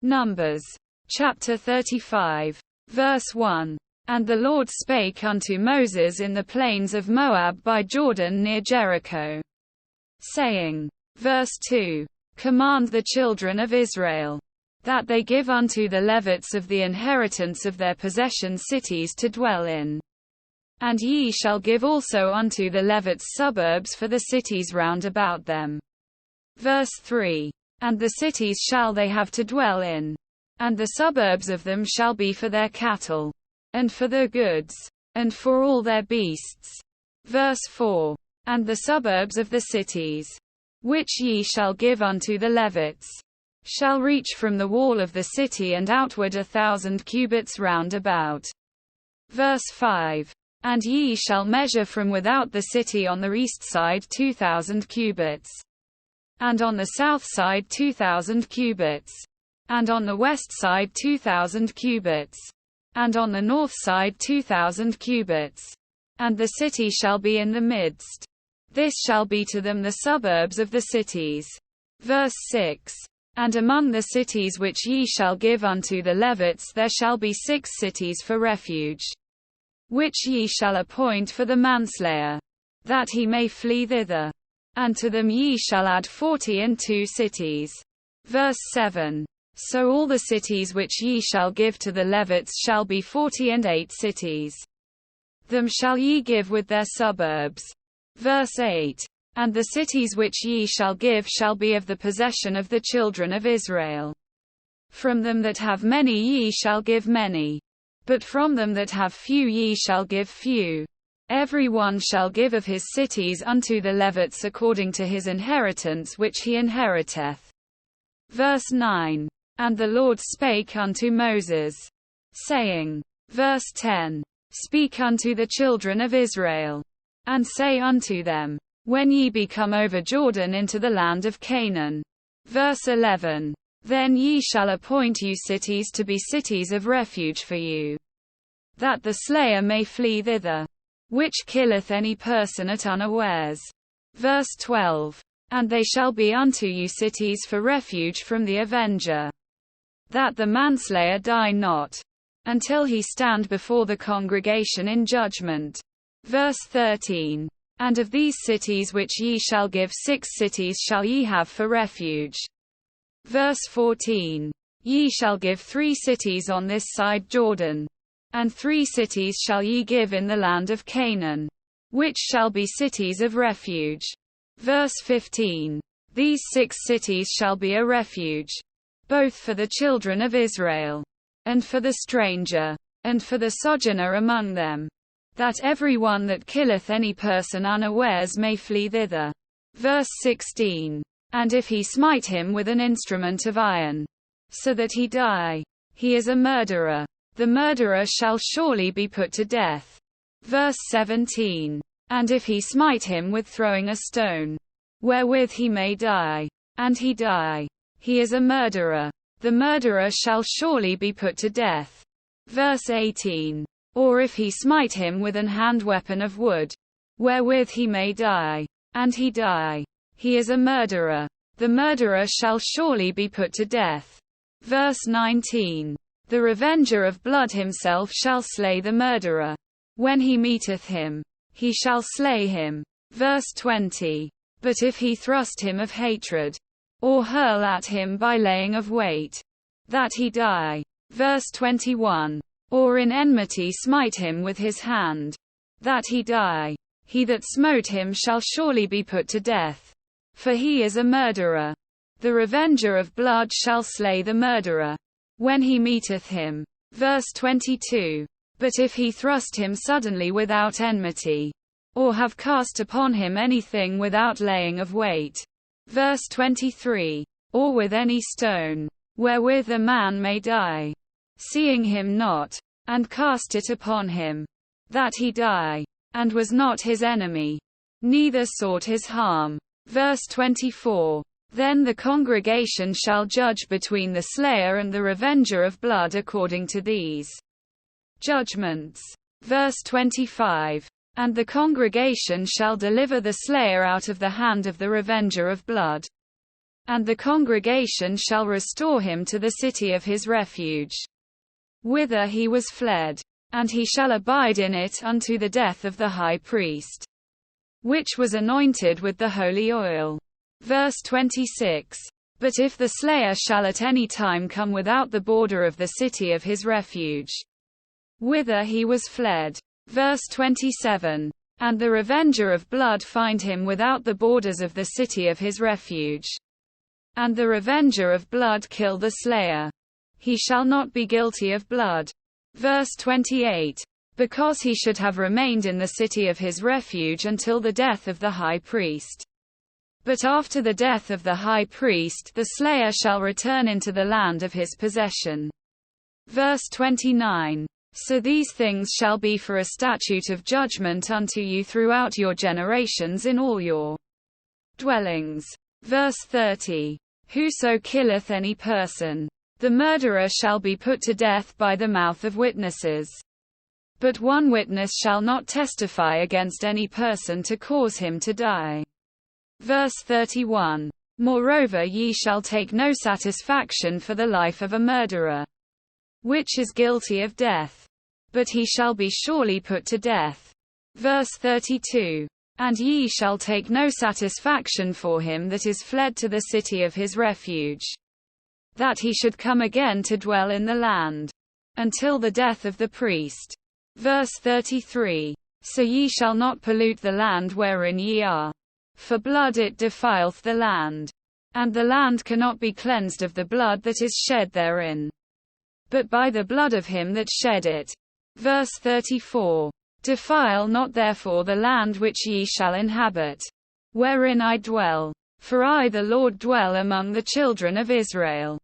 Numbers. Chapter 35. Verse 1. And the Lord spake unto Moses in the plains of Moab by Jordan near Jericho, saying. Verse 2. Command the children of Israel, that they give unto the Levites of the inheritance of their possession cities to dwell in. And ye shall give also unto the Levites suburbs for the cities round about them. Verse 3. And the cities shall they have to dwell in, and the suburbs of them shall be for their cattle, and for their goods, and for all their beasts. Verse 4. And the suburbs of the cities, which ye shall give unto the Levites, shall reach from the wall of the city and outward 1,000 cubits round about. Verse 5. And ye shall measure from without the city on the east side 2,000 cubits, and on the south side 2,000 cubits, and on the west side 2,000 cubits, and on the north side 2,000 cubits. And the city shall be in the midst. This shall be to them the suburbs of the cities. Verse 6. And among the cities which ye shall give unto the Levites there shall be 6 cities for refuge, which ye shall appoint for the manslayer, that he may flee thither. And to them ye shall add 42 cities. Verse 7. So all the cities which ye shall give to the Levites shall be 48 cities. Them shall ye give with their suburbs. Verse 8. And the cities which ye shall give shall be of the possession of the children of Israel. From them that have many ye shall give many, but from them that have few ye shall give few. Every one shall give of his cities unto the Levites according to his inheritance which he inheriteth. Verse 9. And the Lord spake unto Moses, saying. Verse 10. Speak unto the children of Israel, and say unto them, when ye be come over Jordan into the land of Canaan. Verse 11. Then ye shall appoint you cities to be cities of refuge for you, that the slayer may flee thither, which killeth any person at unawares. Verse 12. And they shall be unto you cities for refuge from the avenger, that the manslayer die not, until he stand before the congregation in judgment. Verse 13. And of these cities which ye shall give 6 cities shall ye have for refuge. Verse 14. Ye shall give 3 cities on this side Jordan, and 3 cities shall ye give in the land of Canaan, which shall be cities of refuge. Verse 15. These 6 cities shall be a refuge, both for the children of Israel, and for the stranger, and for the sojourner among them, that every one that killeth any person unawares may flee thither. Verse 16. And if he smite him with an instrument of iron, so that he die, he is a murderer. The murderer shall surely be put to death. Verse 17. And if he smite him with throwing a stone, wherewith he may die, and he die, he is a murderer. The murderer shall surely be put to death. Verse 18. Or if he smite him with an hand weapon of wood, wherewith he may die, and he die, he is a murderer. The murderer shall surely be put to death. Verse 19. The revenger of blood himself shall slay the murderer. When he meeteth him, he shall slay him. Verse 20. But if he thrust him of hatred, or hurl at him by laying of weight, that he die. Verse 21. Or in enmity smite him with his hand, that he die, he that smote him shall surely be put to death, for he is a murderer. The revenger of blood shall slay the murderer, when he meeteth him. Verse 22. But if he thrust him suddenly without enmity, or have cast upon him anything without laying of weight. Verse 23. Or with any stone, wherewith a man may die, seeing him not, and cast it upon him, that he die, and was not his enemy, neither sought his harm. Verse 24. Then the congregation shall judge between the slayer and the revenger of blood according to these judgments. Verse 25. And the congregation shall deliver the slayer out of the hand of the revenger of blood. And the congregation shall restore him to the city of his refuge, whither he was fled. And he shall abide in it unto the death of the high priest, which was anointed with the holy oil. Verse 26. But if the slayer shall at any time come without the border of the city of his refuge, whither he was fled. Verse 27. And the revenger of blood find him without the borders of the city of his refuge, and the revenger of blood kill the slayer, he shall not be guilty of blood. Verse 28. Because he should have remained in the city of his refuge until the death of the high priest. But after the death of the high priest the slayer shall return into the land of his possession. Verse 29. So these things shall be for a statute of judgment unto you throughout your generations in all your dwellings. Verse 30. Whoso killeth any person, the murderer shall be put to death by the mouth of witnesses. But one witness shall not testify against any person to cause him to die. Verse 31. Moreover ye shall take no satisfaction for the life of a murderer, which is guilty of death, but he shall be surely put to death. Verse 32. And ye shall take no satisfaction for him that is fled to the city of his refuge, that he should come again to dwell in the land, until the death of the priest. Verse 33. So ye shall not pollute the land wherein ye are, for blood it defileth the land, and the land cannot be cleansed of the blood that is shed therein, but by the blood of him that shed it. Verse 34. Defile not therefore the land which ye shall inhabit, wherein I dwell, for I the Lord dwell among the children of Israel.